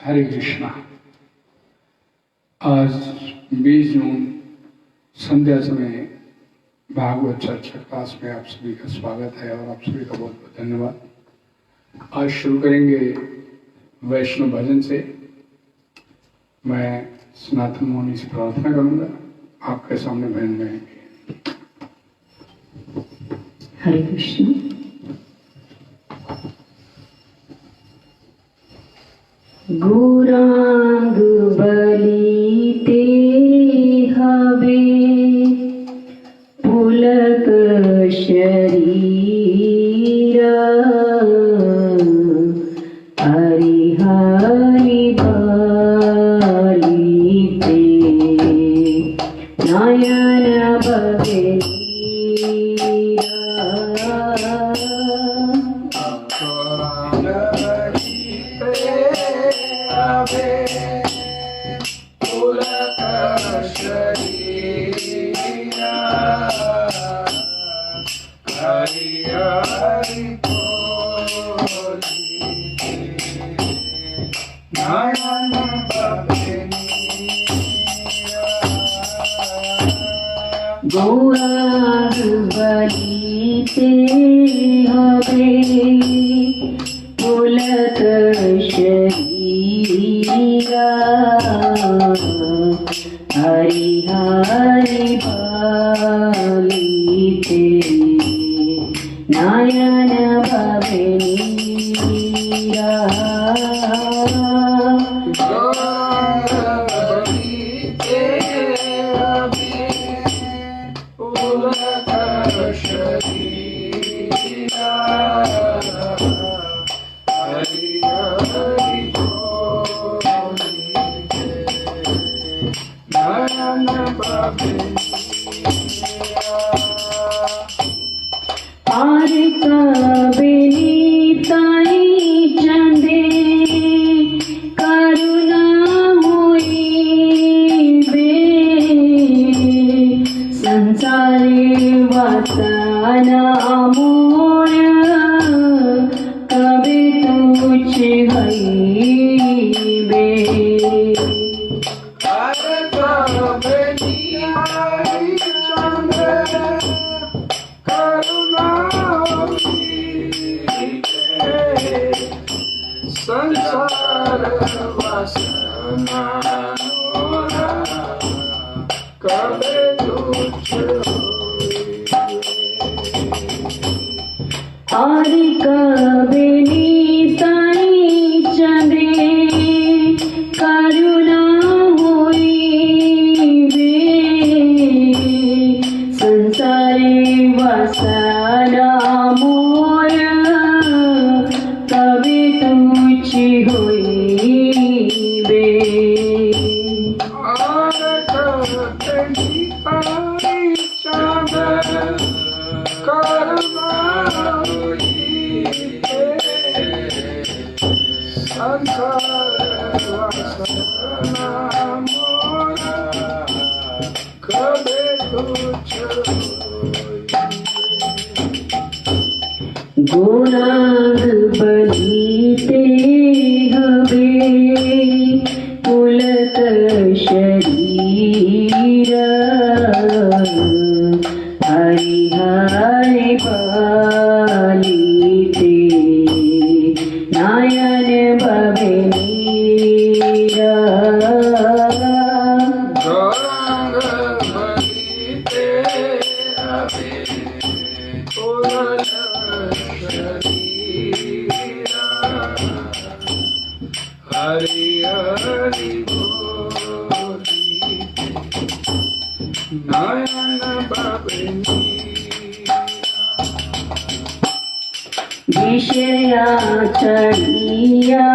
हरे कृष्णा। आज 20 जून संध्या समय भागवत चर्चा क्लास में आप सभी का स्वागत है और आप सभी का बहुत बहुत धन्यवाद। आज शुरू करेंगे वैष्णव भजन से। मैं सनातन मुनि से प्रार्थना करूंगा, आपके सामने भजन गाएंगे। हरे कृष्ण। गौरांग बलि ते हवे पुलक शरीर, हरि हरि बलि ते नयन बगीरा। गौरांग बलि ते हवे पुलक शरीरा, हरि हरि बलि ते नयन बगीरा। आर कबीर ताई चंदे करुणा हुई बे, संसारे वासना मोर कभी तुझ हई बे। संसार वासना मोरा कबे तुझ आर कबीर ताई चंदे करुणा हुई बे, संसारे वासना मोर कभी तुझ होई बे। आर कबीर ताई चंदे करुणा हुई बे, संसार वासना मोरा कबे तुझ गौरांग बलि ते हवे पुलक शरीर, हरि हरि बलि ते नयन बगीरा। गौरांग बलि ते हवे पुलक शरीरा, हरि हरि बोली नयन बगीरा। विषया चढ़िया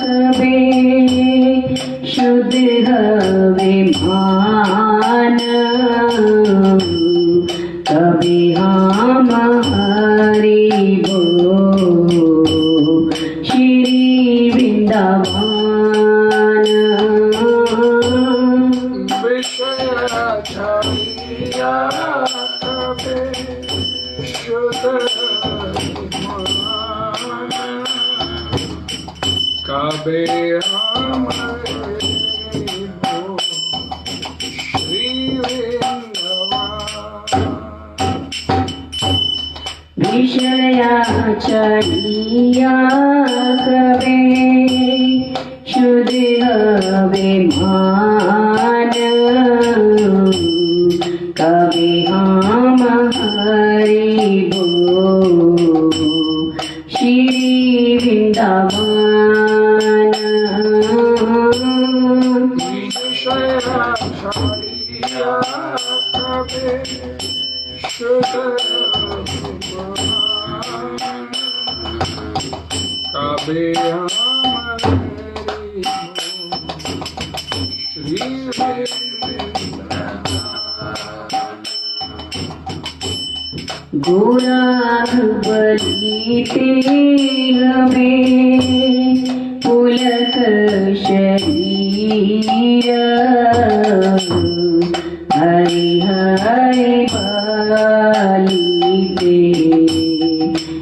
कबे शुद्ध हवे मान, कभी हम हरि बोल श्री वृंदावन। विषया चढ़िया कबे शुद्ध कबे हमारे हो श्री वृंदावन। विषया चढ़िया कबे शुद्ध विमान, कबे हम हरि बोल श्री वृंदावन। विषया चढ़िया कबे शुद्ध कबे हमारे श्री गोराख बलिते हमें पुलक शरीर, हरि हरि बलिते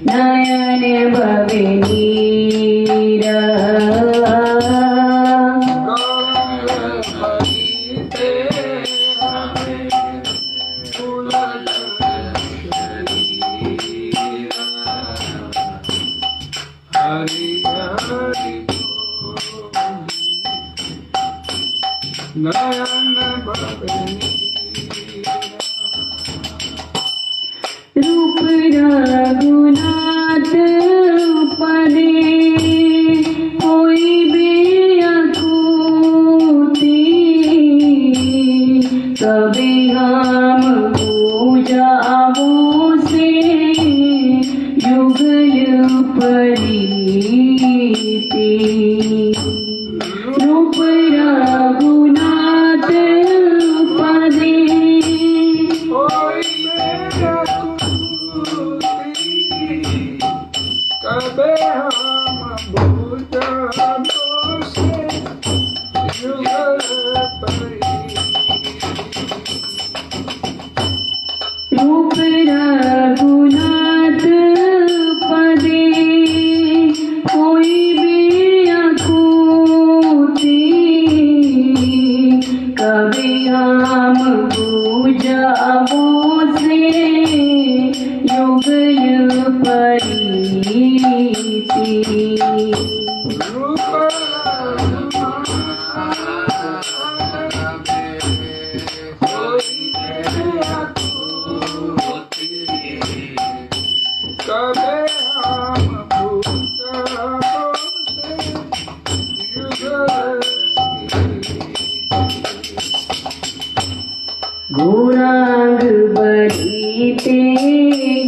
नयन भवे नीर। नयन भवनी रूप रघुनाथ पदे कोई बेअकुति, कभी हम पूजाओ से युगल प्रीति। रूप रघुनाथ पदे कबे हम भूजाओ से युगल प्रीति। रूप रघुनाथ पदे कोई बेअकुति, कभी हम पूजाओ से युगल प्रीति। कबे हम भूजाओ से युगल गौरांग बलिते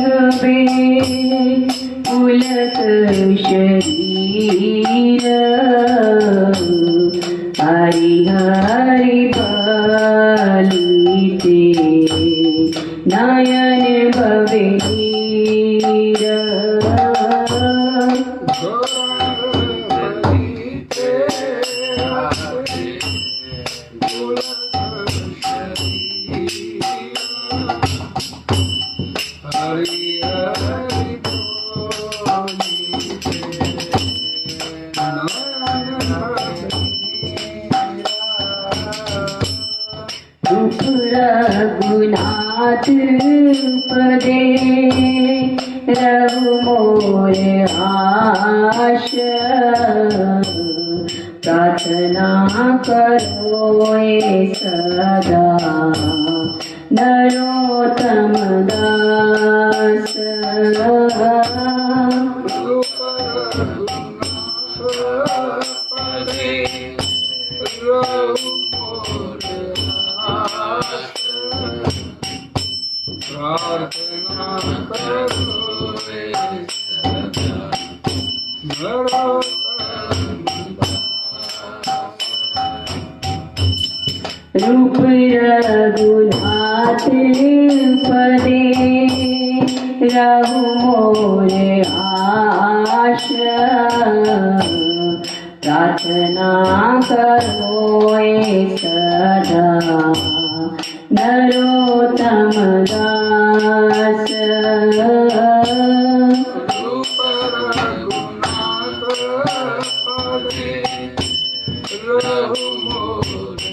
हवे पुलक शरीर, हरि हरि बलिते नयन भवे नीर। रूप रघुनाथ पदे रघु मोर आश, प्रार्थना करो सदा नरोत्तम दास। प्रार्थना करो रूप रघुनाथ पदे रहु मोर आश, प्रार्थना करो सदा नरोत्तम दास। रूप रघुनाथ पदे रहु मोर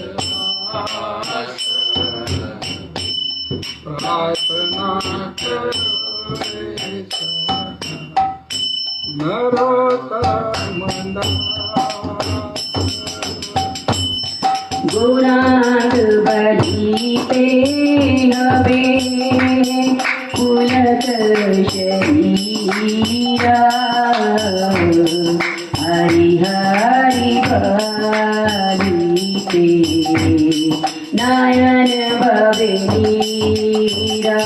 आस। प्रार्थना करो हे सदा नरोत्तम दास। गुणांग बढ़ीते हवे पुलक शरीरा। हरि हरि भलीते नयन भवे नीरा।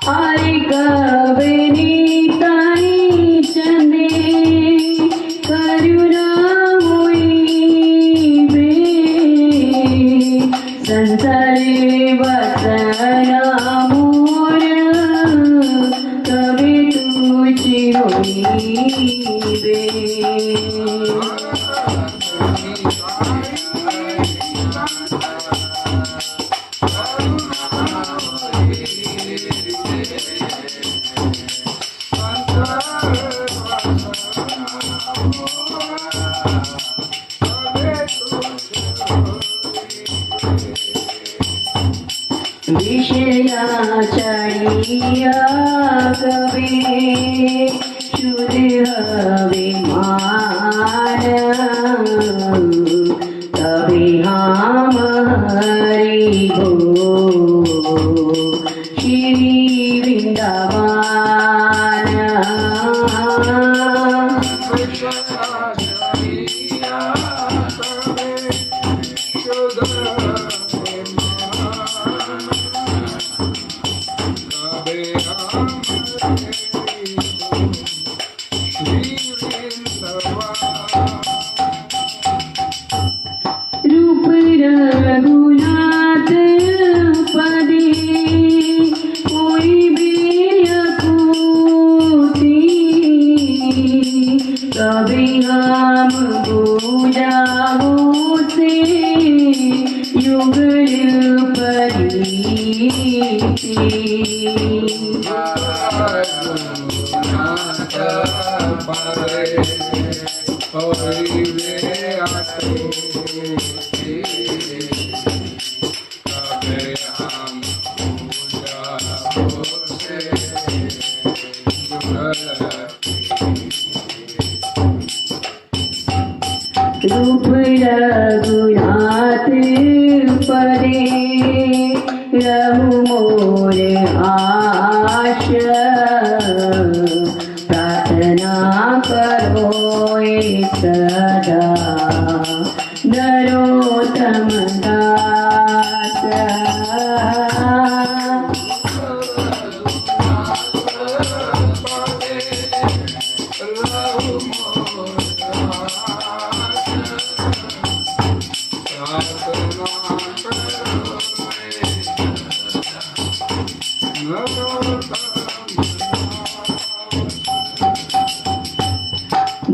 हरि कवनी ताई चंदे करुणा हुई संसार वसना मोर कवि तुझी हुई बे। विषया चढ़िया कवि शुद्ध विमान। कवि हम हरि गो श्री वृंदावन। रूप रघुनाथ पदे कोई बेअकूती। कभी हम बुझाओ से युगल परीति। रूप रघुनाथ पदे रहु मोर आश। प्रार्थना करो हे सदा नरोत्तम दास।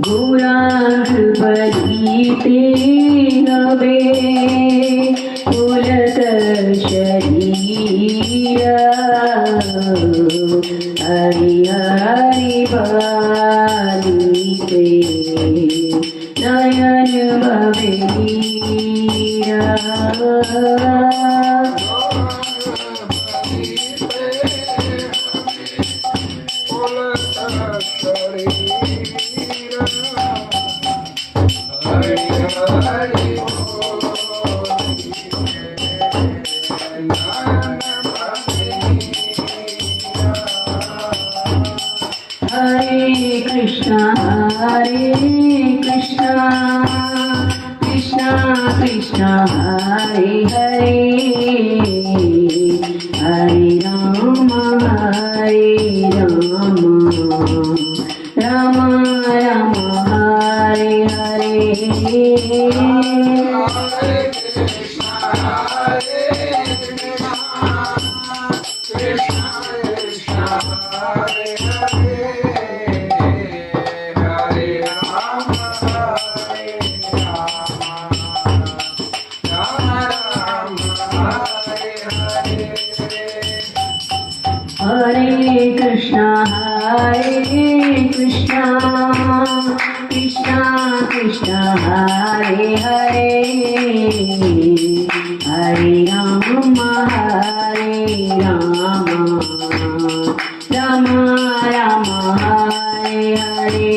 गुणांग बढ़ीते हवे पुलक शरीरा। हरि हरि भलीते नयन भवे नीरा। Hare Krishna, Hare Krishna, Krishna Krishna, Hare Hare, Hare Rama, Hare Rama, Rama Rama, Hare Hare. Hare Krishna, Hare Krishna, Krishna Krishna Krishna Hare Hare Hare Rama Rama Rama Hare Hare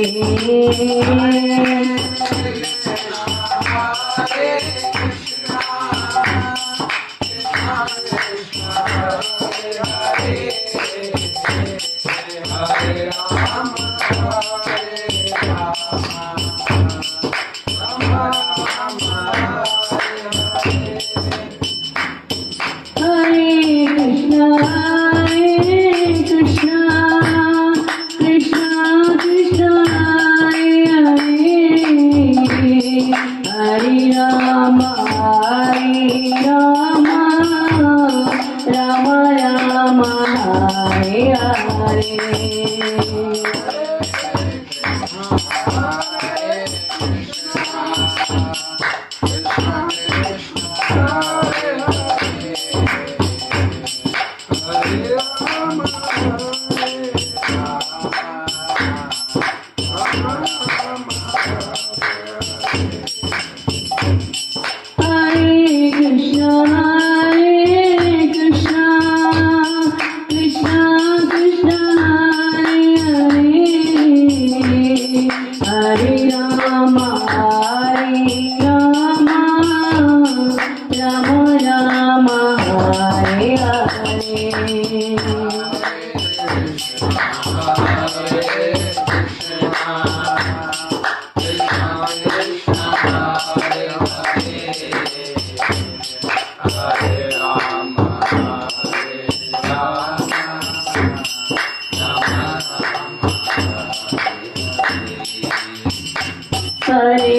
Hare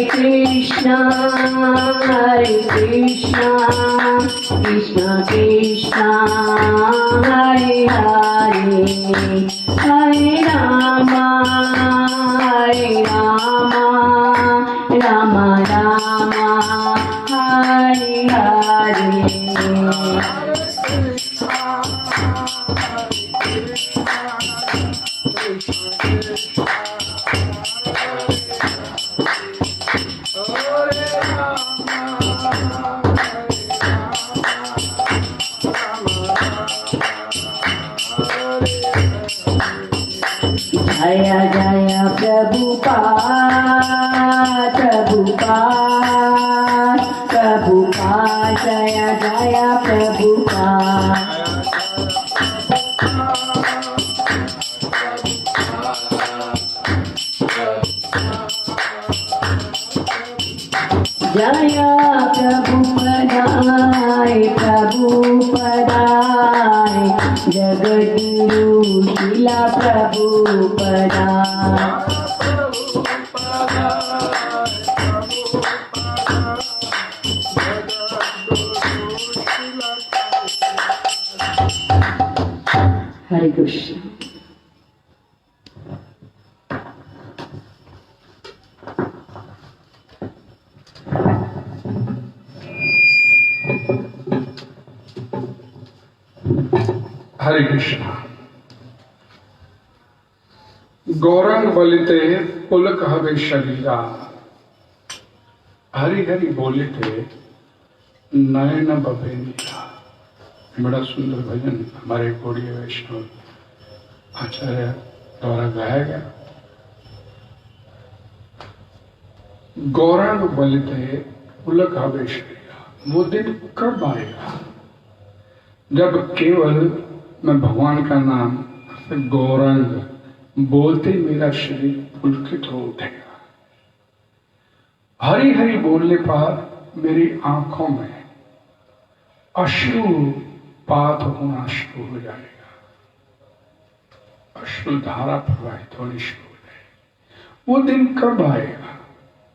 Krishna, Krishna Krishna, Hare Hare, Hare Rama, Rama Rama, Hare Hare. Jaya Jaya Prabhupada, Prabhupada, Prabhupada, Jaya Jaya Prabhupada. Jaya Prabhupadai, Prabhupadai, Jagadguru Srila Prabhupada. Hare Krishna. हरे कृष्णा। गौरंग बलिते पुलक हवे शरीरा, हरि हरि बोलिते नयन बबे नीरा। बड़ा सुंदर भजन हमारे गौड़ीय वैष्णव आचार्य द्वारा गाया गया। गौरंग बलिते पुलक हवे शरीरा, वो दिन कब आएगा जब केवल मैं भगवान का नाम गौरंग बोलते मेरा शरीर पुलकित हो उठेगा। हरि हरि बोलने पर मेरी आंखों में अश्रुपात होना शुरू हो जाएगा, अश्रु धारा प्रवाहित होनी शुरू हो जाएगी। वो दिन कब आएगा?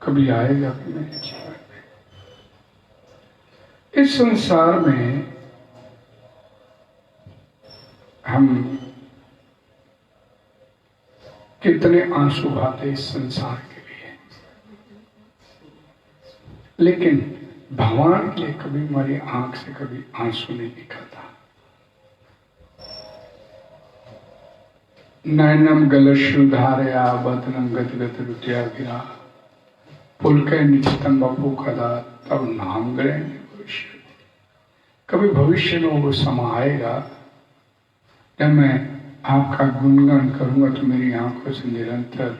कभी आएगा कि मेरे जीवन में? इस संसार में हम कितने आंसू बहाते इस संसार के लिए, लेकिन भगवान के लिए कभी हमारी आंख से कभी आंसू नहीं निकलता। नयनम गलश्रु धारया बदनम गदगद रुतिया गिरा पुलके निश्चितम बपू कदा तब नाम ग्रहण भविष्य। कभी भविष्य में वो समय आएगा जब मैं आपका गुणगान करूंगा तो मेरी आंखों से निरंतर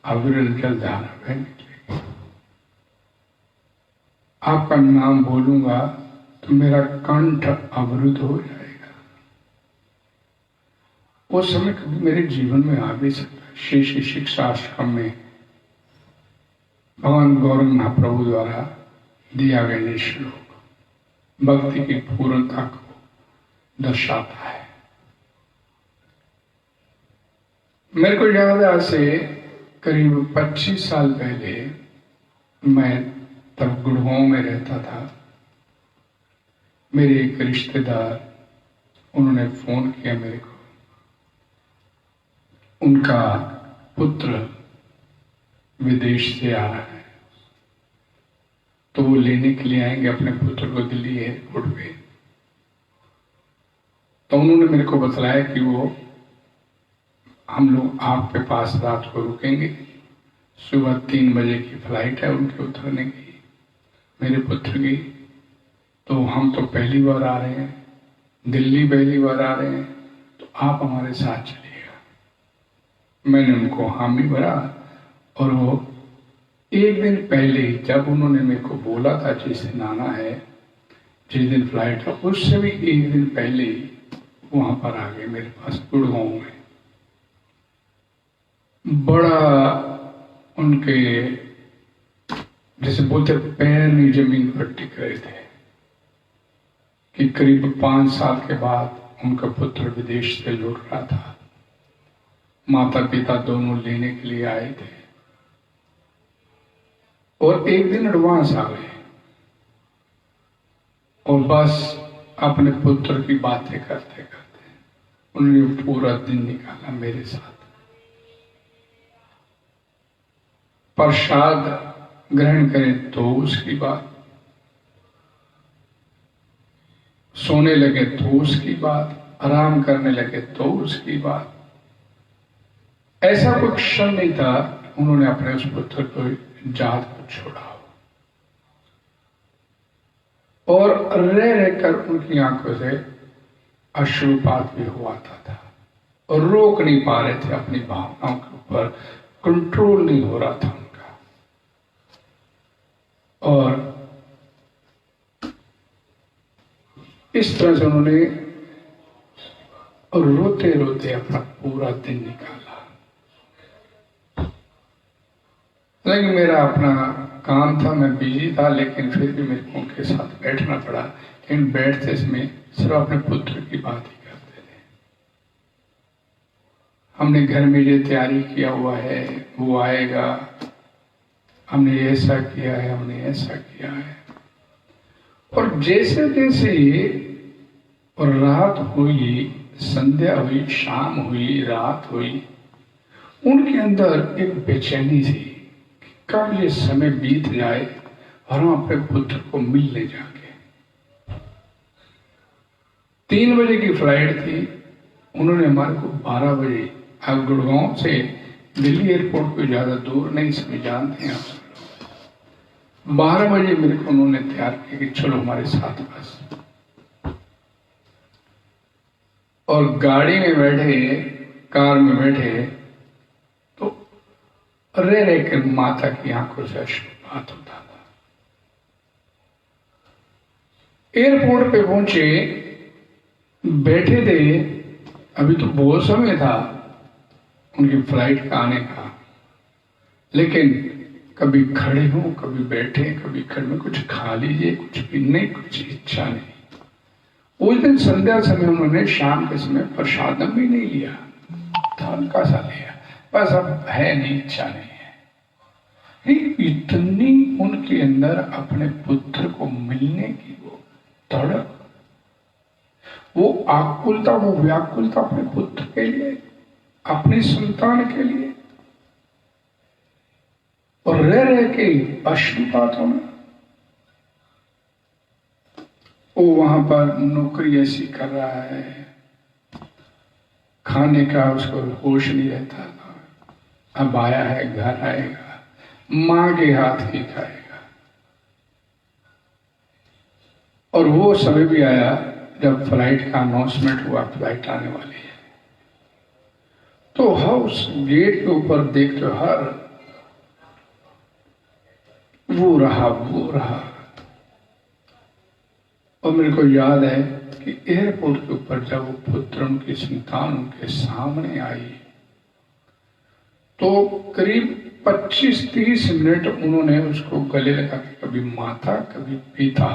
अविरल जलधारा बह निकलेगी। आपका नाम बोलूंगा तो मेरा कंठ अवरुद्ध हो जाएगा। वो समय कभी मेरे जीवन में आ भी सकता है। श्री शिक्षा आश्रम में भगवान गौरंग महाप्रभु द्वारा दिया गया श्लोक भक्ति की पूर्णता को दर्शाता है। मेरे को याद है, आज से करीब 25 साल पहले मैं तब गुड़गांव में रहता था। मेरे एक रिश्तेदार, उन्होंने फोन किया मेरे को, उनका पुत्र विदेश से आ रहा है तो वो लेने के लिए आएंगे अपने पुत्र को दिल्ली एयरपोर्ट पे। तो उन्होंने मेरे को बतलाया कि वो हम लोग आपके पास रात को रुकेंगे, सुबह 3 बजे की फ्लाइट है उनके उतरने की, मेरे पुत्र की। तो हम तो पहली बार आ रहे हैं, दिल्ली पहली बार आ रहे हैं, तो आप हमारे साथ चलिएगा। मैंने उनको हामी भरा और वो एक दिन पहले ही, जब उन्होंने मेरे को बोला था जिस दिन आना है, जिस दिन फ्लाइट है, उससे भी एक दिन पहले ही वहां पर आ गए मेरे पास गुड़गांव में। बड़ा उनके जैसे बोलते पैर नहीं जमीन पर टिक रहे थे कि करीब 5 साल के बाद उनका पुत्र विदेश से लौट रहा था। माता पिता दोनों लेने के लिए आए थे और एक दिन एडवांस आ गए और बस अपने पुत्र की बातें करते करते उन्होंने पूरा दिन निकाला मेरे साथ। प्रसाद ग्रहण करें तो उसकी बात, सोने लगे तो उसकी बात, आराम करने लगे तो उसकी बात। ऐसा कोई क्षण नहीं था उन्होंने अपने उस पुत्र को जात को छोड़ा और रह रहकर उनकी आंखों से अश्रुपात भी हुआ था और रोक नहीं पा रहे थे अपनी भावनाओं के ऊपर, कंट्रोल नहीं हो रहा था उनका। और इस तरह से उन्होंने रोते रोते अपना पूरा दिन निकाला। लेकिन मेरा अपना काम था, मैं बिजी था, लेकिन फिर भी मेरे को उनके साथ बैठना पड़ा। लेकिन बैठते समय सिर्फ अपने पुत्र की बात ही करते थे। हमने घर में ये तैयारी किया हुआ है, वो आएगा, हमने ऐसा किया है, हमने ऐसा किया है। और जैसे जैसे और रात हुई, संध्या हुई, शाम हुई, रात हुई, उनके अंदर एक बेचैनी थी, कब ये समय बीत जाए और हम अपने पुत्र को मिलने जाके। 3 बजे की फ्लाइट थी, उन्होंने हमारे को 12 बजे, अब गुड़गांव से दिल्ली एयरपोर्ट कोई ज्यादा दूर नहीं, सभी जानते हैं आप। 12 बजे मेरे को उन्होंने तैयार किया कि चलो हमारे साथ बस। और गाड़ी में बैठे, कार में बैठे तो रह रह के माता की आंखों से अश्रुपात होता था। एयरपोर्ट पे पहुंचे, बैठे थे, अभी तो बहुत समय था उनकी फ्लाइट का आने का, लेकिन कभी खड़े हो, कभी बैठे, कभी खड़े में कुछ खा लीजिए, कुछ पीने, कुछ इच्छा नहीं। उस दिन संध्या समय उन्होंने शाम के समय प्रसादम भी नहीं लिया, हल्का सा लिया, बस अब है नहीं, इच्छा नहीं है। इतनी उनके अंदर अपने पुत्र को मिलने की वो तड़प, वो आकुलता, वो व्याकुलता अपने पुत्र के लिए, अपनी संतान के लिए, और रह रह के अश्रुपातों में वो वहां पर नौकरी ऐसी कर रहा है, खाने का उसको होश नहीं रहता, अब आया है घर आएगा मां के हाथ की खाएगा। और वो समय भी आया जब फ्लाइट का अनाउंसमेंट हुआ, फ्लाइट आने वाली है, तो हाउस गेट के ऊपर देखते हर वो रहा। और मेरे को याद है कि एयरपोर्ट के ऊपर जब वो पुत्र, उनकी संतान उनके सामने आई, तो करीब 25-30 मिनट उन्होंने उसको गले लगा के कभी माता कभी पिता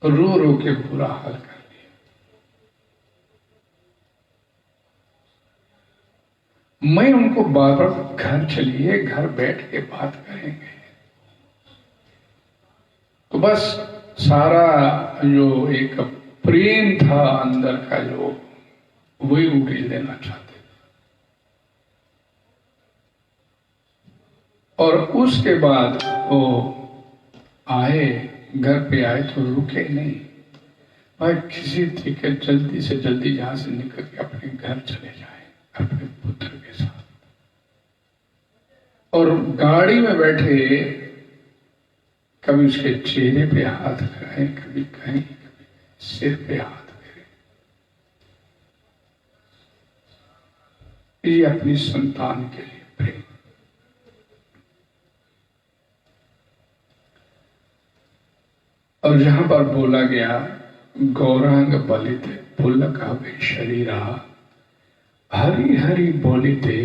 रो रो के बुरा हाल कर दिया। मैं उनको बार बार घर चलिए, घर बैठ के बात करेंगे। तो बस सारा जो एक प्रेम था अंदर का, जो वही उगेल देना चाहते थे। और उसके बाद वो आए, घर पे आए तो रुके नहीं भाई, किसी तरीके जल्दी से जल्दी यहां से निकल के अपने घर चले जाए अपने पुत्र के साथ। और गाड़ी में बैठे कभी उसके चेहरे पे हाथ लगाए, कभी कहीं, कभी सिर पे हाथ फेरे। ये अपनी संतान के लिए प्रेम। और जहां पर बोला गया गौरांग बलिते पुलक हवे शरीरा, हरी हरी बोलिते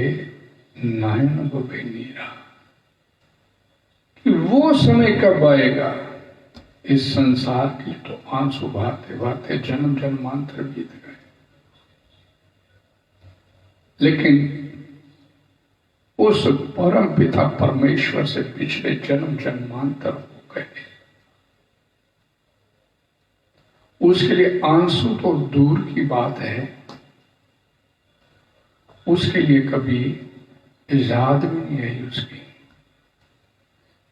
नयन गोबे नीरा। कि वो समय कब आएगा, इस संसार की तो आंसू बहाते बहाते जन्म जन्मांतर बीत गए, लेकिन उस परम पिता परमेश्वर से पिछले जन्म जन्मांतर हो गए। उसके लिए आंसू तो दूर की बात है, उसके लिए कभी याद भी नहीं आई उसकी,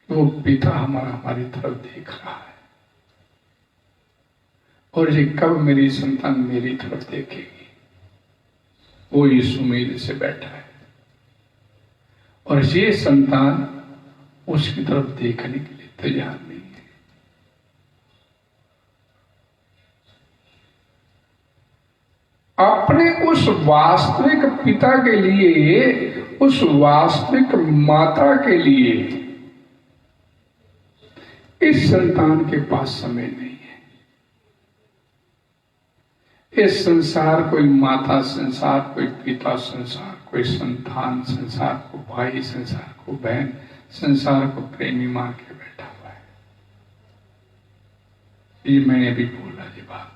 वो पिता हमारी तरफ देख रहा है। और ये कब मेरी संतान मेरी तरफ देखेगी, वो इस उम्मीद से बैठा है। और ये संतान उसकी तरफ देखने के लिए तैयार नहीं है। अपने उस वास्तविक पिता के लिए, उस वास्तविक माता के लिए इस संतान के पास समय नहीं है। इस संसार कोई माता, संसार कोई पिता, संसार कोई संतान, संसार को भाई, संसार को बहन, संसार को प्रेमी मान के बैठा हुआ है। ये मैंने भी बोला ये बात।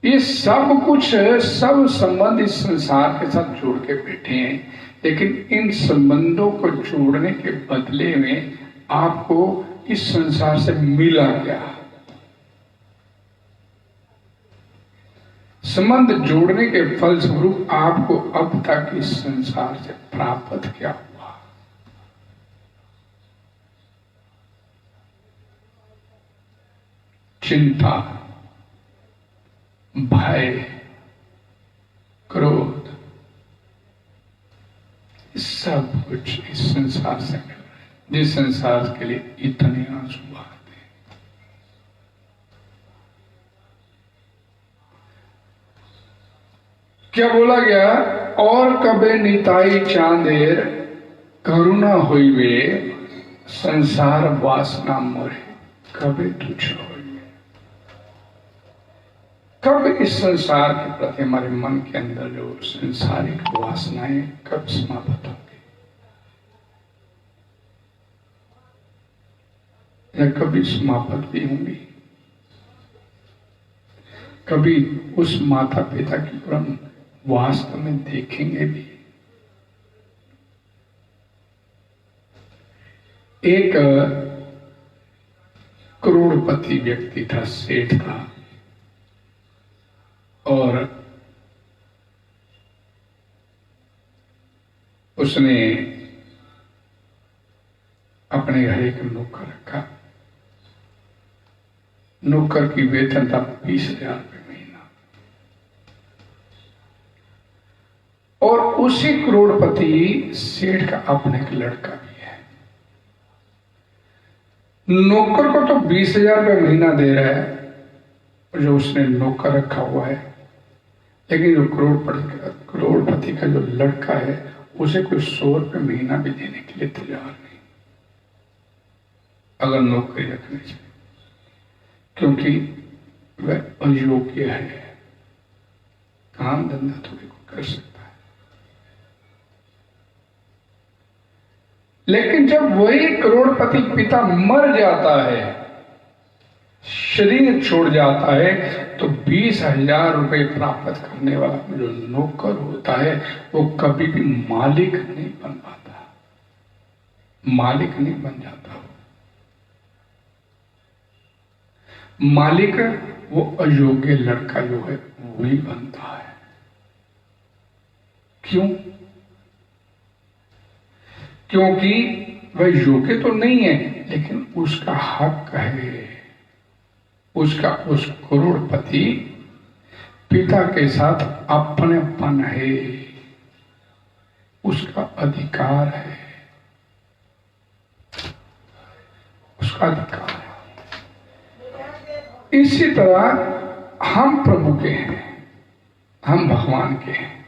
ये सब कुछ, सब संबंध इस संसार के साथ जोड़ के बैठे हैं, लेकिन इन संबंधों को जोड़ने के बदले में आपको इस संसार से मिला क्या? संबंध जोड़ने के फलस्वरूप आपको अब तक इस संसार से प्राप्त क्या हुआ? चिंता, भय, क्रोध, सब कुछ इस संसार से मिल रहा है, जिस संसार के लिए इतने आंसू बहाते हैं। क्या बोला गया? और कबे निताई चांदेर करुणा होइबे, संसार वासना मोरे कबे तुझ होइबे। कब इस संसार के प्रति हमारे मन के अंदर जो संसारिक वासनाएं कब समाप्त होंगी, या कभी समाप्त भी होंगी? कभी उस माता पिता की ओर हम वास्तव में देखेंगे भी? एक करोड़पति व्यक्ति था, सेठ था, और उसने अपने घर एक नौकर रखा। नौकर की वेतन था 20,000 रुपये महीना। और उसी करोड़पति सेठ का अपने एक लड़का भी है। नौकर को तो 20,000 रुपये महीना दे रहा है जो उसने नौकर रखा हुआ है, लेकिन जो करोड़पति का जो लड़का है उसे कोई 100 रुपये महीना भी देने के लिए तैयार नहीं, अगर नौकरी रखनी चाहिए, क्योंकि वह अयोग्य है, काम धंधा थोड़ी को कर सकता है। लेकिन जब वही करोड़पति पिता मर जाता है, शरीर छोड़ जाता है, तो 20,000 रुपये प्राप्त करने वाला जो नौकर होता है वो कभी भी मालिक नहीं बन पाता, मालिक नहीं बन जाता। मालिक वो अयोग्य लड़का जो है वही बनता है। क्यों? क्योंकि वह योग्य तो नहीं है, लेकिन उसका हक है, उसका उस करोड़पति पिता के साथ अपनेपन है, उसका अधिकार है, उसका अधिकार है। इसी तरह हम प्रभु के हैं, हम भगवान के हैं।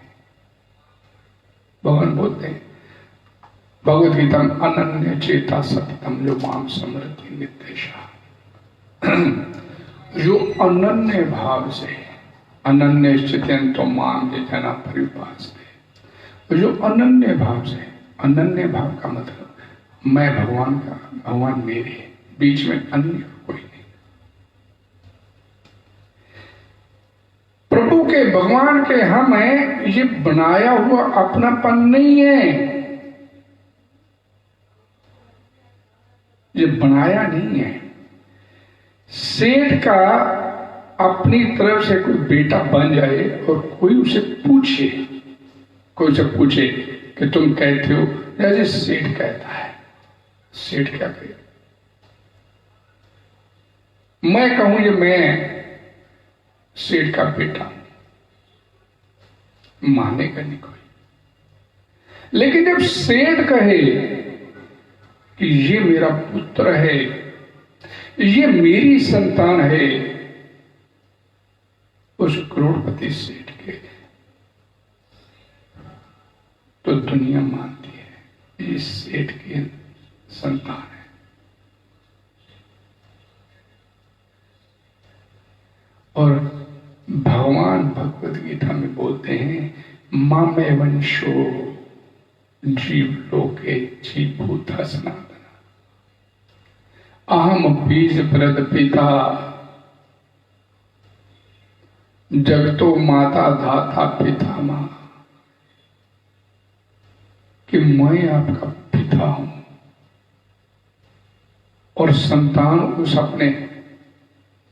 भगवान बोलते हैं भगवद गीता में, अनन्य चेता सततम जो माम समृद्धि नित्यशा। जो अनन्य भाव से, अनन्य स्थितियं तो माम जे जना परिपासते, जो अनन्य भाव से, अनन्य भाव का मतलब मैं भगवान का, भगवान मेरे, बीच में अन्य कोई नहीं। प्रभु के, भगवान के हम हैं, ये बनाया हुआ अपनापन नहीं है, ये बनाया नहीं है। सेठ का अपनी तरफ से कोई बेटा बन जाए और कोई उसे पूछे, कोई उसे पूछे कि तुम कहते हो, जैसे सेठ कहता है, सेठ क्या कहे, मैं कहूं ये मैं सेठ का बेटा, मानेगा नहीं कोई। लेकिन जब सेठ कहे कि ये मेरा पुत्र है, ये मेरी संतान है, उस करोड़पति सेठ के, तो दुनिया मानती है ये सेठ की संतान है। और भगवान भगवद गीता में बोलते हैं, मामे वंशो जीव लोके जीवभूत सनातन, अहम बीज प्रद पिता, जगतो माता धाता पिता मां, कि मैं आपका पिता हूं। और संतान उस अपने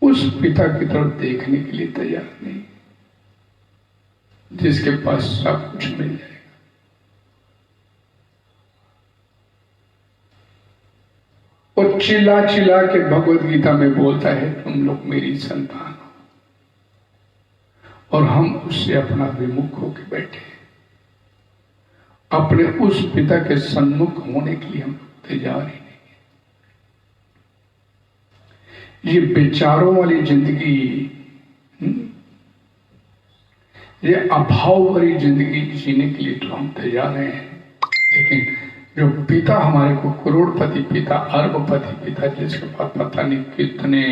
उस पिता की तरफ देखने के लिए तैयार नहीं, जिसके पास सब कुछ मिल जाएगा। और चिल्ला चिल्ला के भगवद गीता में बोलता है, तुम लोग मेरी संतान हो, और हम उससे अपना विमुख होकर बैठे, अपने उस पिता के सन्मुख होने के लिए हम तैयार ही नहीं। ये विचारों वाली जिंदगी, ये अभाव वाली जिंदगी जीने के लिए तो हम तैयार हैं, लेकिन जो पिता हमारे को, करोड़पति पिता, अरबपति पिता, जिसके पास पता नहीं कितने,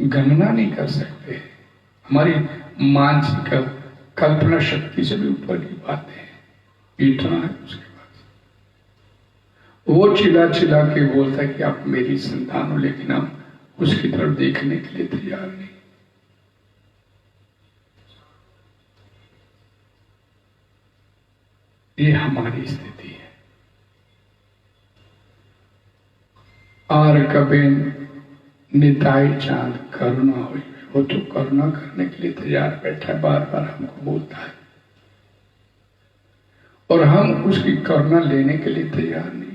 गणना नहीं कर सकते, हमारी मानसिक कल्पना शक्ति से भी ऊपर की बात है, इतना है उसके पास। वो चिल्ला चिल्ला के बोलता है कि आप मेरी संतान हो, लेकिन हम उसकी तरफ देखने के लिए तैयार नहीं। ये हमारी स्थिति है। आर कबे निताई चांद करुणा हुई। वो तो करुणा करने के लिए तैयार बैठा है, बार बार हमको बोलता है, और हम उसकी करुणा लेने के लिए तैयार नहीं।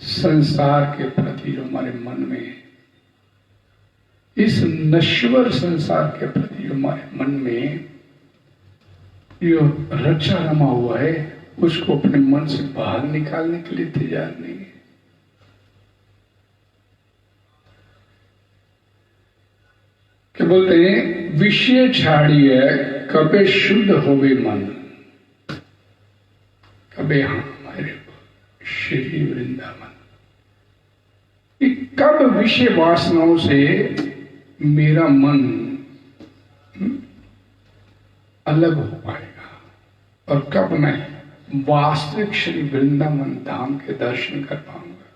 संसार के प्रति जो हमारे मन में, इस नश्वर संसार के प्रति जो हमारे मन में जो रचा रमा हुआ है, उसको अपने मन से बाहर निकालने के लिए तैयार नहीं है। क्या बोलते हैं, विषय छाड़िए कबे शुद्ध होवे मन, कबे हमारे श्री वृंदावन। कब विषय वासनाओं से मेरा मन अलग हो पाएगा, और कब मैं वास्तविक श्री वृंदावन धाम के दर्शन कर पाऊंगा,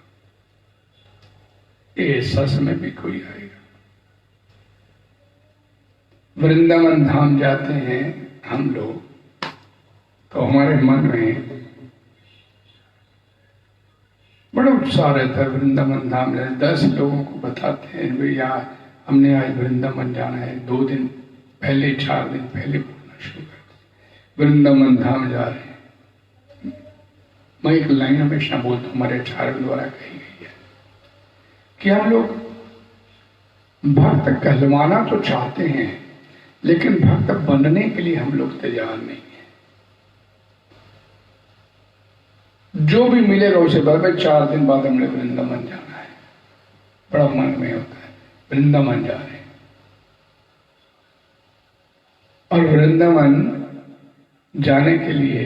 ये ऐसा समय भी कोई आएगा। वृंदावन धाम जाते हैं हम लोग, तो हमारे मन में बड़ा उत्साह रहता है। वृंदावन धाम जाए, 10 लोगों को बताते हैं भैया हमने आज वृंदावन जाना है। 2 दिन पहले, 4 दिन पहले बोलना शुरू करते, वृंदावन धाम जा रहे हैं। मैं एक लाइन हमेशा बोलता हूँ, हमारे आचार्य द्वारा कही गई है कि हम लोग भक्त कहलवाना तो चाहते हैं, लेकिन भक्त बनने के लिए हम लोग तैयार नहीं है। जो भी मिलेगा उसे भाई 4 दिन बाद हमने वृंदावन जाना है, बड़ा मन में होता है वृंदावन जा रहे हैं। और वृंदावन जाने के लिए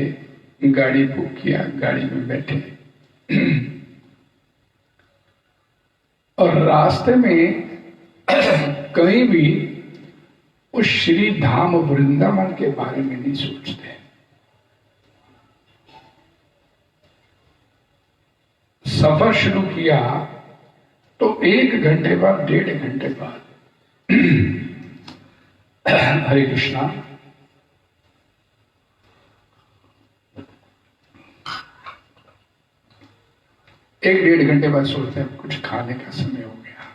गाड़ी बुक किया, गाड़ी में बैठे और रास्ते में कहीं भी उस श्री धाम वृंदावन के बारे में नहीं सोचते। सफर शुरू किया तो 1 घंटे बाद, 1.5 घंटे बाद हरे कृष्णा, एक 1.5 घंटे बाद सोचते हैं कुछ खाने का समय हो गया,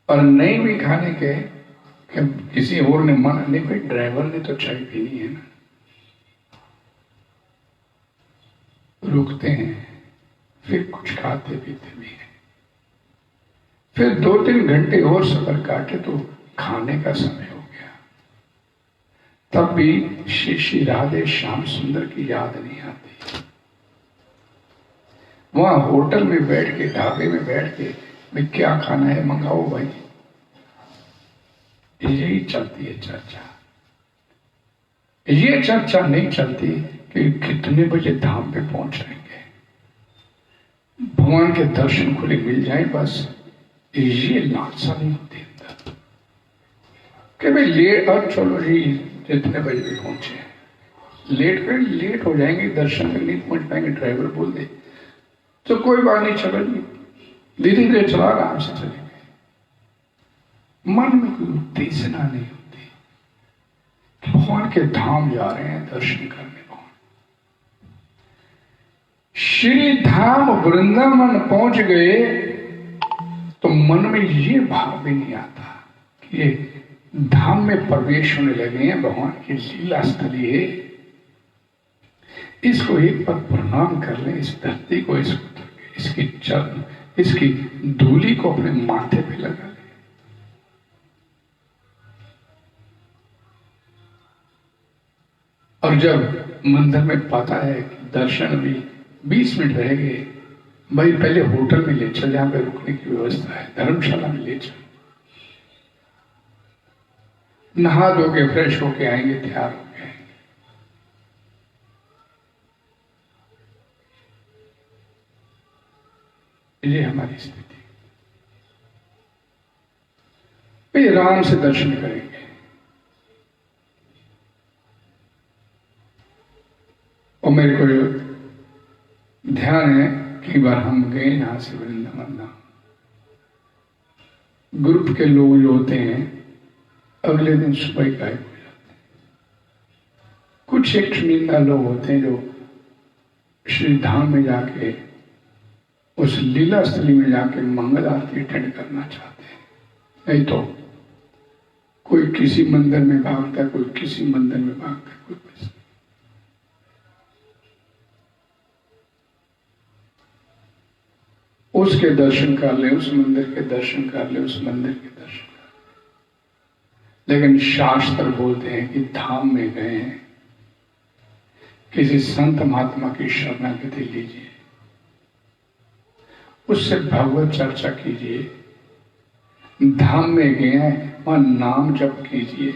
और नहीं भी खाने के किसी और ने मना नहीं, भाई ड्राइवर ने तो चाय पीनी है ना, रुकते हैं, फिर कुछ खाते पीते भी हैं, फिर 2-3 घंटे और सफर काटे तो खाने का समय हो गया। तब भी श्री राधे श्याम सुंदर की याद नहीं आती। वहां होटल में बैठ के, ढाबे में बैठ के, भाई क्या खाना है मंगाओ भाई, यही चलती है चर्चा। ये चर्चा नहीं चलती कि कितने बजे धाम पे पहुंचेंगे, भगवान के दर्शन खुले मिल जाए, बस ये लालसा नहीं होती अंदर कि भाई लेट, अब चलो जी जितने बजे भी पहुंचे, लेट हो जाएंगे, दर्शन में नहीं पहुंच पाएंगे, ड्राइवर बोल दे तो कोई बात नहीं, चलो जी धीरे धीरे चला, आराम से चलेंगे। मन में कोई उत्तेजना नहीं होती, भगवान के धाम जा रहे हैं दर्शन करने। श्री धाम वृंदावन पहुंच गए तो मन में ये भाव भी नहीं आता कि ये धाम में प्रवेश होने लगे हैं, भगवान की लीला स्थली है, इसको एक बार प्रणाम कर लें, इस धरती को, इसकी चरण, इसकी धूली को अपने माथे पे लगा लें। और जब मंदिर में पता है कि दर्शन भी 20 मिनट रह गए, भाई पहले होटल में ले चल, जहां पे रुकने की व्यवस्था है, धर्मशाला में ले चल, नहा धो के फ्रेश होके आएंगे, तैयार हो के आएंगे। ये हमारी स्थिति, भाई आराम से दर्शन करेंगे। और मेरे को ध्यान है, कई बार हम गए यहां से वृंदावन धाम, ग्रुप के लोग जो होते हैं अगले दिन सुबह गायब हो जाते हैं। कुछ एक चुनिंदा लोग होते हैं जो श्री धाम में जाके उस लीला स्थली में जाके मंगल आरती अटेंड करना चाहते हैं। नहीं तो कोई किसी मंदिर में भागता है, कोई किसी मंदिर में भागता है, कोई किसी। उसके दर्शन कर ले, उस मंदिर के दर्शन कर ले, उस मंदिर के दर्शन कर ले। लेकिन शास्त्र बोलते हैं कि धाम में गए हैं, किसी संत महात्मा की शरणागति लीजिए, उससे भगवत चर्चा कीजिए। धाम में गए हैं, वहां नाम जप कीजिए,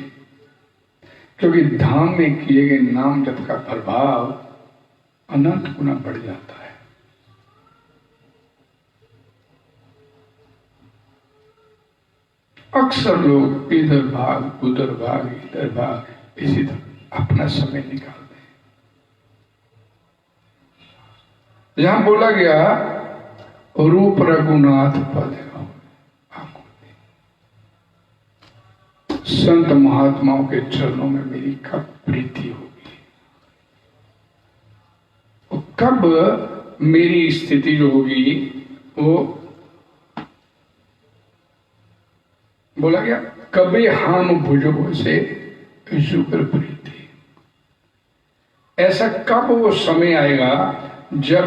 क्योंकि धाम में किए गए नाम जप का प्रभाव अनंत गुना बढ़ जाता है। अक्सर लोग इधर भाग उधर भाग इधर भाग इसी तरह अपना समय निकालते हैं। यहां बोला गया रूप रघुनाथ पद संत महात्माओं के चरणों में मेरी कब प्रीति होगी, और कब मेरी स्थिति जो होगी वो बोला गया कभी हम भुजों से जुगल प्रीति। ऐसा कब वो समय आएगा जब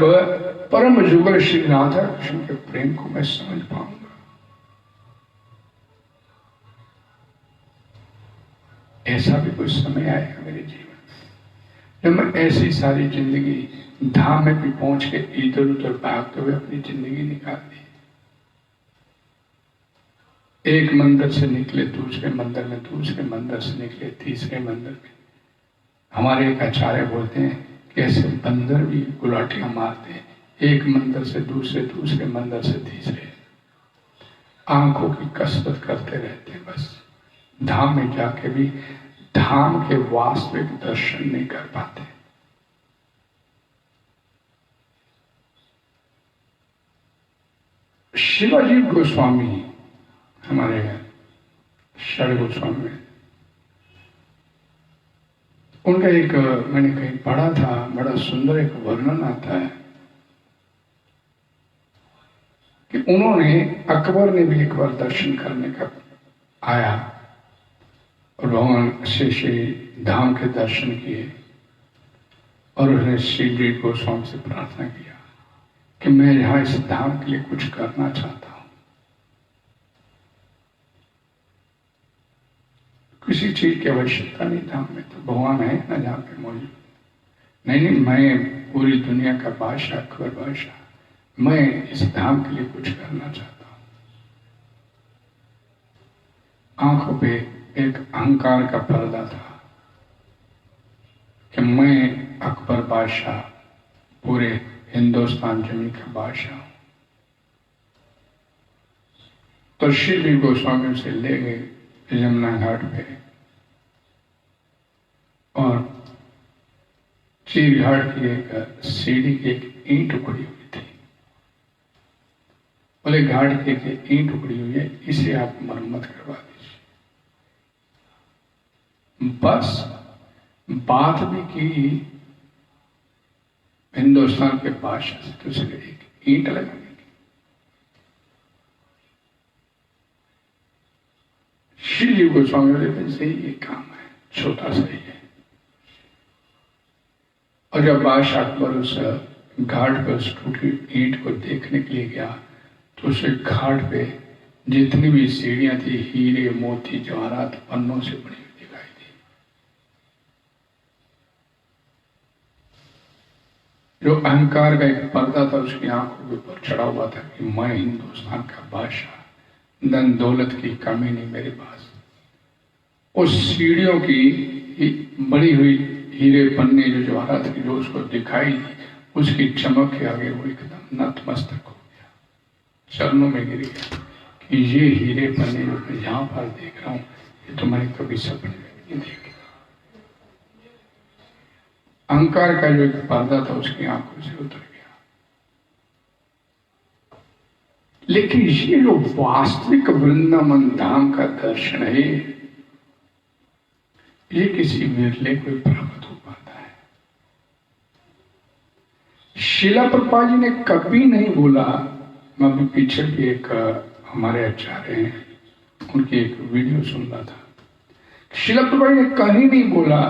परम जुगल श्री राधा कृष्ण के प्रेम को मैं समझ पाऊंगा। ऐसा भी कुछ समय आएगा मेरे जीवन में जब मैं ऐसी सारी जिंदगी धाम में भी पहुंच के इधर उधर भागते हुए अपनी जिंदगी निकाल दी। एक मंदिर से निकले दूसरे मंदिर में, दूसरे मंदिर से निकले तीसरे मंदिर में। हमारे एक आचार्य बोलते हैं कि ऐसे बंदर भी गुलाटियां मारते हैं, एक मंदिर से दूसरे, दूसरे मंदिर से तीसरे, आंखों की कसरत करते रहते हैं। बस धाम में जाके भी धाम के वास्तविक दर्शन नहीं कर पाते। शिवाजी गोस्वामी, हमारे षड गोस्वामी में, उनका एक मैंने कहीं पढ़ा था, बड़ा सुंदर एक वर्णन आता है कि उन्होंने, अकबर ने भी एक बार दर्शन करने का आया और भगवान श्री धाम के दर्शन किए और उसने श्री गोस्वामी से प्रार्थना किया कि मैं यहाँ इस धाम के लिए कुछ करना चाहता हूं। किसी चीज की आवश्यकता नहीं धाम में, तो भगवान है ना जहाँ पे मौजूद। नहीं, मैं पूरी दुनिया का बादशाह, अकबर बादशाह, मैं इस धाम के लिए कुछ करना चाहता हूं। आंखों पे एक अहंकार का पर्दा था कि मैं अकबर बादशाह, पूरे हिंदुस्तान जमीन का बादशाह हूं। तो श्री गोस्वामी उसे ले गए यमुना घाट पे और चीर घाट की एक सीढ़ी की एक ईंट उखड़ी हुई थी। बोले घाट की एक ईंट उखड़ी हुई है, इसे आप मरम्मत करवा दीजिए। बस बात भी की हिंदुस्तान के बादशाह से, तो उसे एक ईंट लगाने की। श्री जी गोस्वामी बोले सही ये काम है, छोटा सा ही है। और जब बादशाह अकबर उस घाट पर उस टूटी ईंट को देखने के लिए गया तो उस घाट पे जितनी भी सीढ़ियां थी हीरे मोती जवाहरात पन्नों से बनी हुई दिखाई दी। जो अहंकार का एक पर्दा था उसकी आंखों के ऊपर चढ़ा हुआ था कि मैं हिंदुस्तान का बादशाह, धन दौलत की कमी नहीं मेरे पास। उस सीढ़ियों की बड़ी हुई हीरे पन्ने जो जवाहरात की जो उसको दिखाई दी, उसकी चमक के आगे वो एकदम नतमस्तक हो गया, चरणों में गिर गया कि ये हीरे पन्ने जो मैं यहाँ पर देख रहा हूँ ये तो मैंने कभी सपने में नहीं देखे। अहंकार का जो एक पर्दा था उसकी आंखों से उतर गया। लेकिन ये जो वास्तविक वृंदावन धाम का दर्शन है ये किसी विरले को प्राप्त हो पाता है। शिला प्रभुपाद जी ने कभी नहीं बोला, मैं अभी पीछे भी एक हमारे आचार्य हैं उनकी एक वीडियो सुन रहा था, शिला प्रभुपाद जी ने कहीं नहीं बोला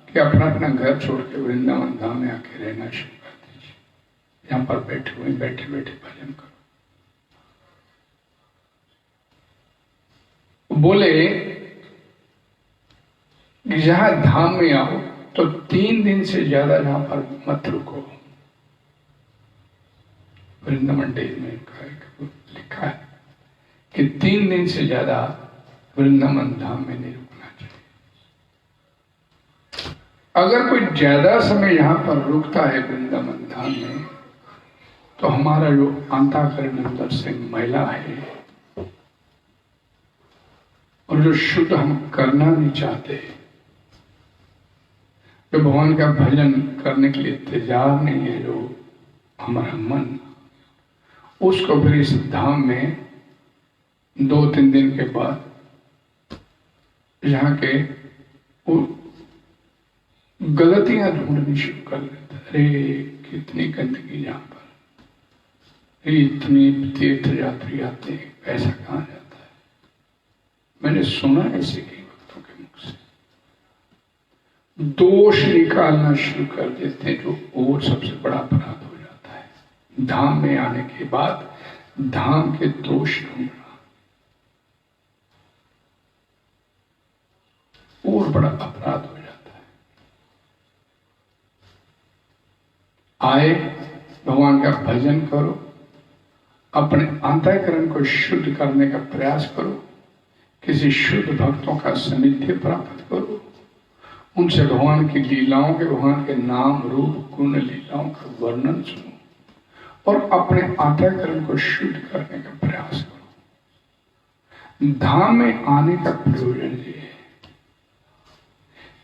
कि अपना अपना घर छोड़ के वृंदावन धाम में आके रहना शुरू कर दीजिए, यहाँ पर बैठे हुए बैठे बैठे भजन करो। बोले कि जहां धाम में आओ तो 3 दिन से ज्यादा जहां पर मत रुको। वृंदावन डेज में लिखा है कि 3 दिन से ज्यादा वृंदावन धाम में नहीं रुकना चाहिए। अगर कोई ज्यादा समय यहां पर रुकता है वृंदावन धाम में तो हमारा जो अंतःकरण अंदर से मैला है और जो शुद्ध हम करना नहीं चाहते, जो भगवान का भजन करने के लिए तैयार नहीं है, जो हमारा मन, उसको फिर इस धाम में 2-3 दिन के बाद यहाँ के वो गलतियां ढूंढनी शुरू कर देता है। अरे कितनी गंदगी यहाँ पर, इतनी तीर्थ यात्री आते हैं, पैसा कहाँ जाता है। मैंने सुना ऐसे कई भक्तों के मुख से दोष निकालना शुरू कर देते हैं, जो और सबसे बड़ा अपराध हो जाता है। धाम में आने के बाद धाम के दोष ढूंढना और बड़ा अपराध हो जाता है। आए, भगवान का भजन करो, अपने अंतःकरण को शुद्ध करने का प्रयास करो, किसी शुद्ध भक्तों का सानिध्य प्राप्त करो, उनसे भगवान की लीलाओं के, भगवान के नाम रूप गुण लीलाओं का वर्णन सुनो और अपने अंतःकरण को शुद्ध करने का प्रयास करो। धाम में आने का प्रयोजन ये है।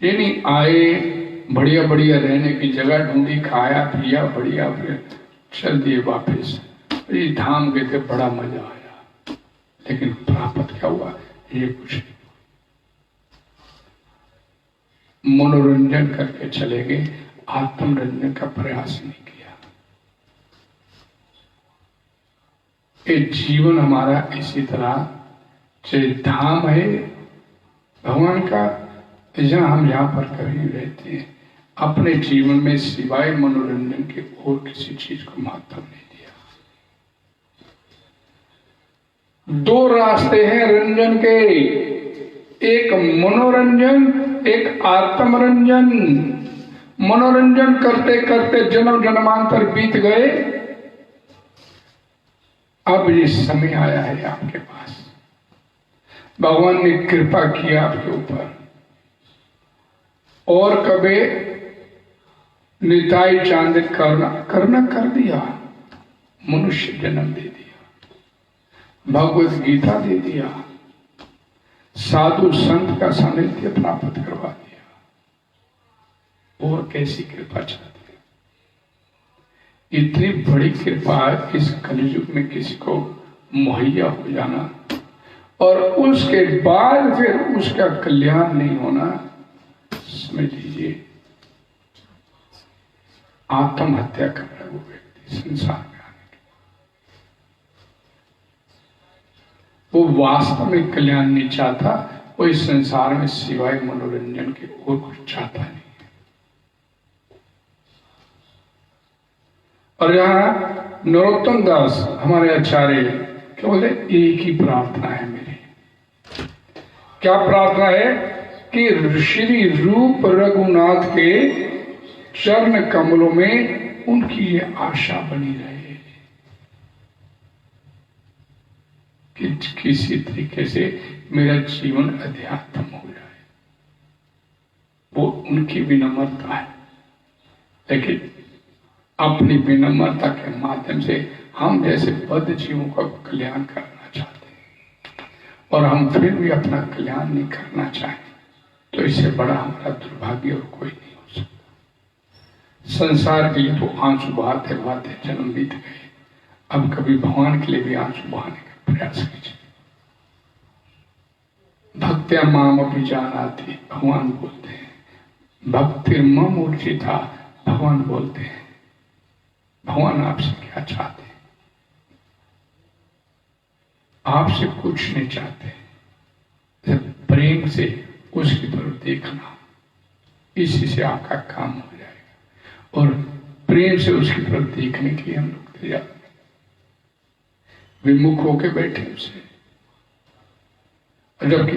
ये नहीं आए, बढ़िया बढ़िया रहने की जगह ढूंढी, खाया पिया बढ़िया, फिर चल दिए वापिस। ये धाम गए थे, बड़ा मजा आया, लेकिन प्राप्त क्या हुआ? ये कुछ नहीं। मनोरंजन करके चले गए, आत्मरंजन का प्रयास नहीं किया। ये जीवन हमारा इसी तरह चाहे धाम है भगवान का, जहां हम यहाँ पर कभी रहते हैं, अपने जीवन में सिवाय मनोरंजन के और किसी चीज को महत्व नहीं दिया। 2 रास्ते हैं रंजन के, एक मनोरंजन, एक आत्मरंजन। मनोरंजन करते करते जन्म जन्मांतर बीत गए, अब ये समय आया है आपके पास, भगवान ने कृपा किया आपके ऊपर, और कभी निताई चांद करना कर दिया, मनुष्य जन्म दे दिया, भगवत गीता दे दिया, साधु संत का सानिध्य प्राप्त करवा दिया, और कैसी कृपा चाहते हैं। इतनी बड़ी कृपा इस कलयुग में किसी को मुहैया हो जाना, और उसके बाद फिर उसका कल्याण नहीं होना, समझ लीजिए आत्महत्या कर रहा है वो व्यक्ति संसार में आने के। वो वास्तव में कल्याण नहीं चाहता, वो इस संसार में सिवाय मनोरंजन के और कुछ चाहता नहीं है। और यहाँ नरोत्तम दास हमारे आचार्य क्या बोलते, एक ही प्रार्थना है मेरी। क्या प्रार्थना है? कि श्री रूप रघुनाथ के चरण कमलों में उनकी ये आशा बनी रहे कि किसी तरीके से मेरा जीवन अध्यात्म हो जाए। वो उनकी विनम्रता है, लेकिन अपनी विनम्रता के माध्यम से हम जैसे बद्ध जीवों का कल्याण करना चाहते हैं, और हम फिर भी अपना कल्याण नहीं करना चाहें, तो इससे बड़ा हमारा दुर्भाग्य और कोई नहीं हो सकता। संसार के लिए तो आंसू बहाते बहाते जन्म बीत गए, अब कभी भगवान के लिए भी आंसू बहाने का प्रयास कीजिए। भक्त्या माम अपनी जान आती, भगवान बोलते हैं, भक्ति मम मूर्छिता, भगवान बोलते हैं, भगवान आपसे क्या चाहते हैं? आपसे कुछ नहीं चाहते, सिर्फ प्रेम से उसकी तरफ देखना, इसी से आपका काम हो जाएगा। और प्रेम से उसकी तरफ देखने के लिए हम लोग तैयार हैं। विमुख होके बैठे उसे, जबकि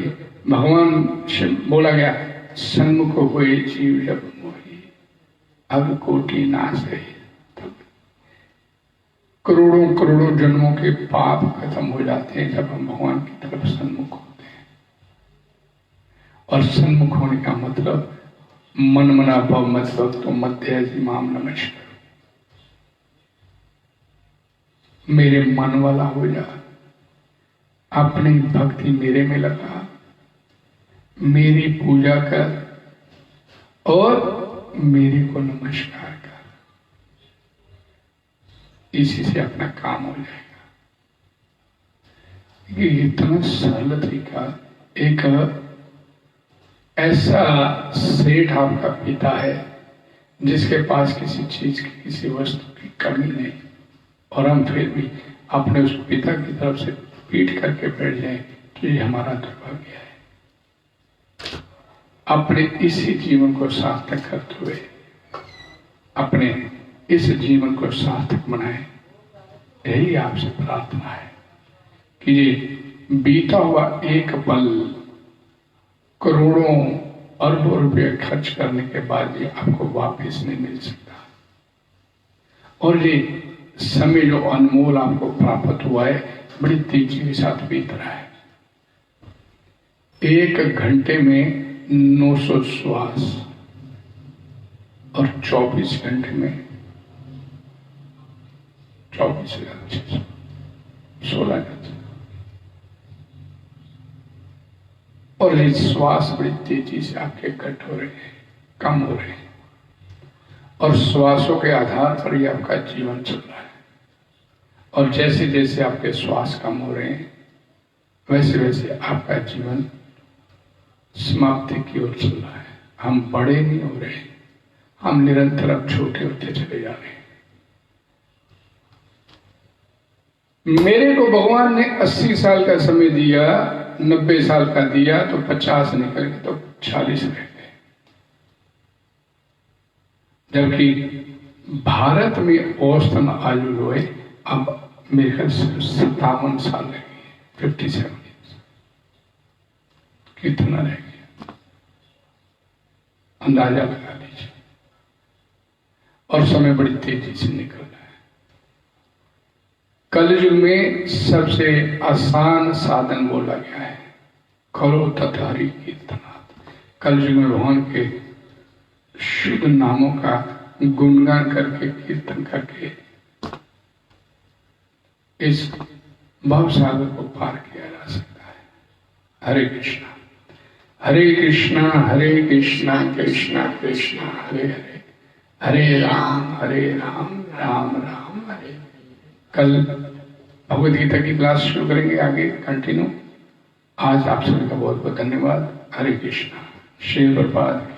भगवान से बोला गया सन्मुख हुए जीव जब मोही अब कोटि नाश है। तब करोड़ों करोड़ों जन्मों के पाप खत्म हो जाते हैं जब हम भगवान की तरफ सन्मुख होते हैं। और सन्मुख होने का मतलब मन मना भव मतलब तो मध्य माम नमस्कार, मेरे मन वाला हो जा, अपनी भक्ति मेरे में लगा, मेरी पूजा कर और मेरे को नमस्कार कर, इसी से अपना काम हो जाएगा। ये इतना सरल तरीका, एक ऐसा सेठ आपका पिता है जिसके पास किसी चीज की, किसी वस्तु की कमी नहीं, और हम फिर भी अपने उस पिता की तरफ से पीठ करके बैठ जाए तो ये हमारा दुर्भाग्य है। अपने इसी जीवन को सार्थक करते हुए अपने इस जीवन को सार्थक बनाए, यही आपसे प्रार्थना है कि ये बीता हुआ एक पल करोड़ों अरबों रुपए खर्च करने के बाद ये आपको वापस नहीं मिल सकता। और ये समय जो अनमोल आपको प्राप्त हुआ है बड़ी तेजी के साथ बीत रहा है। 1 घंटे में 900 श्वास और 24 घंटे में 24,600 16 और ये श्वास बड़ी तेजी से आपके कट हो रहे हैं, कम हो रहे हैं, और श्वासों के आधार पर ही आपका जीवन चल रहा है। और जैसे जैसे आपके श्वास कम हो रहे हैं वैसे वैसे आपका जीवन समाप्ति की ओर चल रहा है। हम बड़े नहीं हो रहे, हम निरंतर अब छोटे होते चले जा रहे हैं। मेरे को भगवान ने 80 साल का समय दिया, 90 साल का दिया तो 50 निकल गए तो 40 रह गए। जबकि भारत में औसतन आयु जो है अब मेरे ख्याल से 57 साल रह गई, 57 कितना रह गया अंदाजा लगा लीजिए। और समय बड़ी तेजी से निकल रहा है। कलयुग में सबसे आसान साधन बोला गया है, करो तथा हरि कीर्तनात्। कलयुग में भगवान के शुद्ध नामों का गुणगान करके, कीर्तन करके इस भवसागर को पार किया जा सकता है। हरे कृष्णा हरे कृष्णा कृष्णा कृष्णा हरे हरे, हरे राम राम राम हरे। कल भगवद गीता की क्लास शुरू करेंगे, आगे कंटिन्यू। आज आप सभी का बहुत बहुत धन्यवाद। हरे कृष्णा। श्री प्रभुपाद।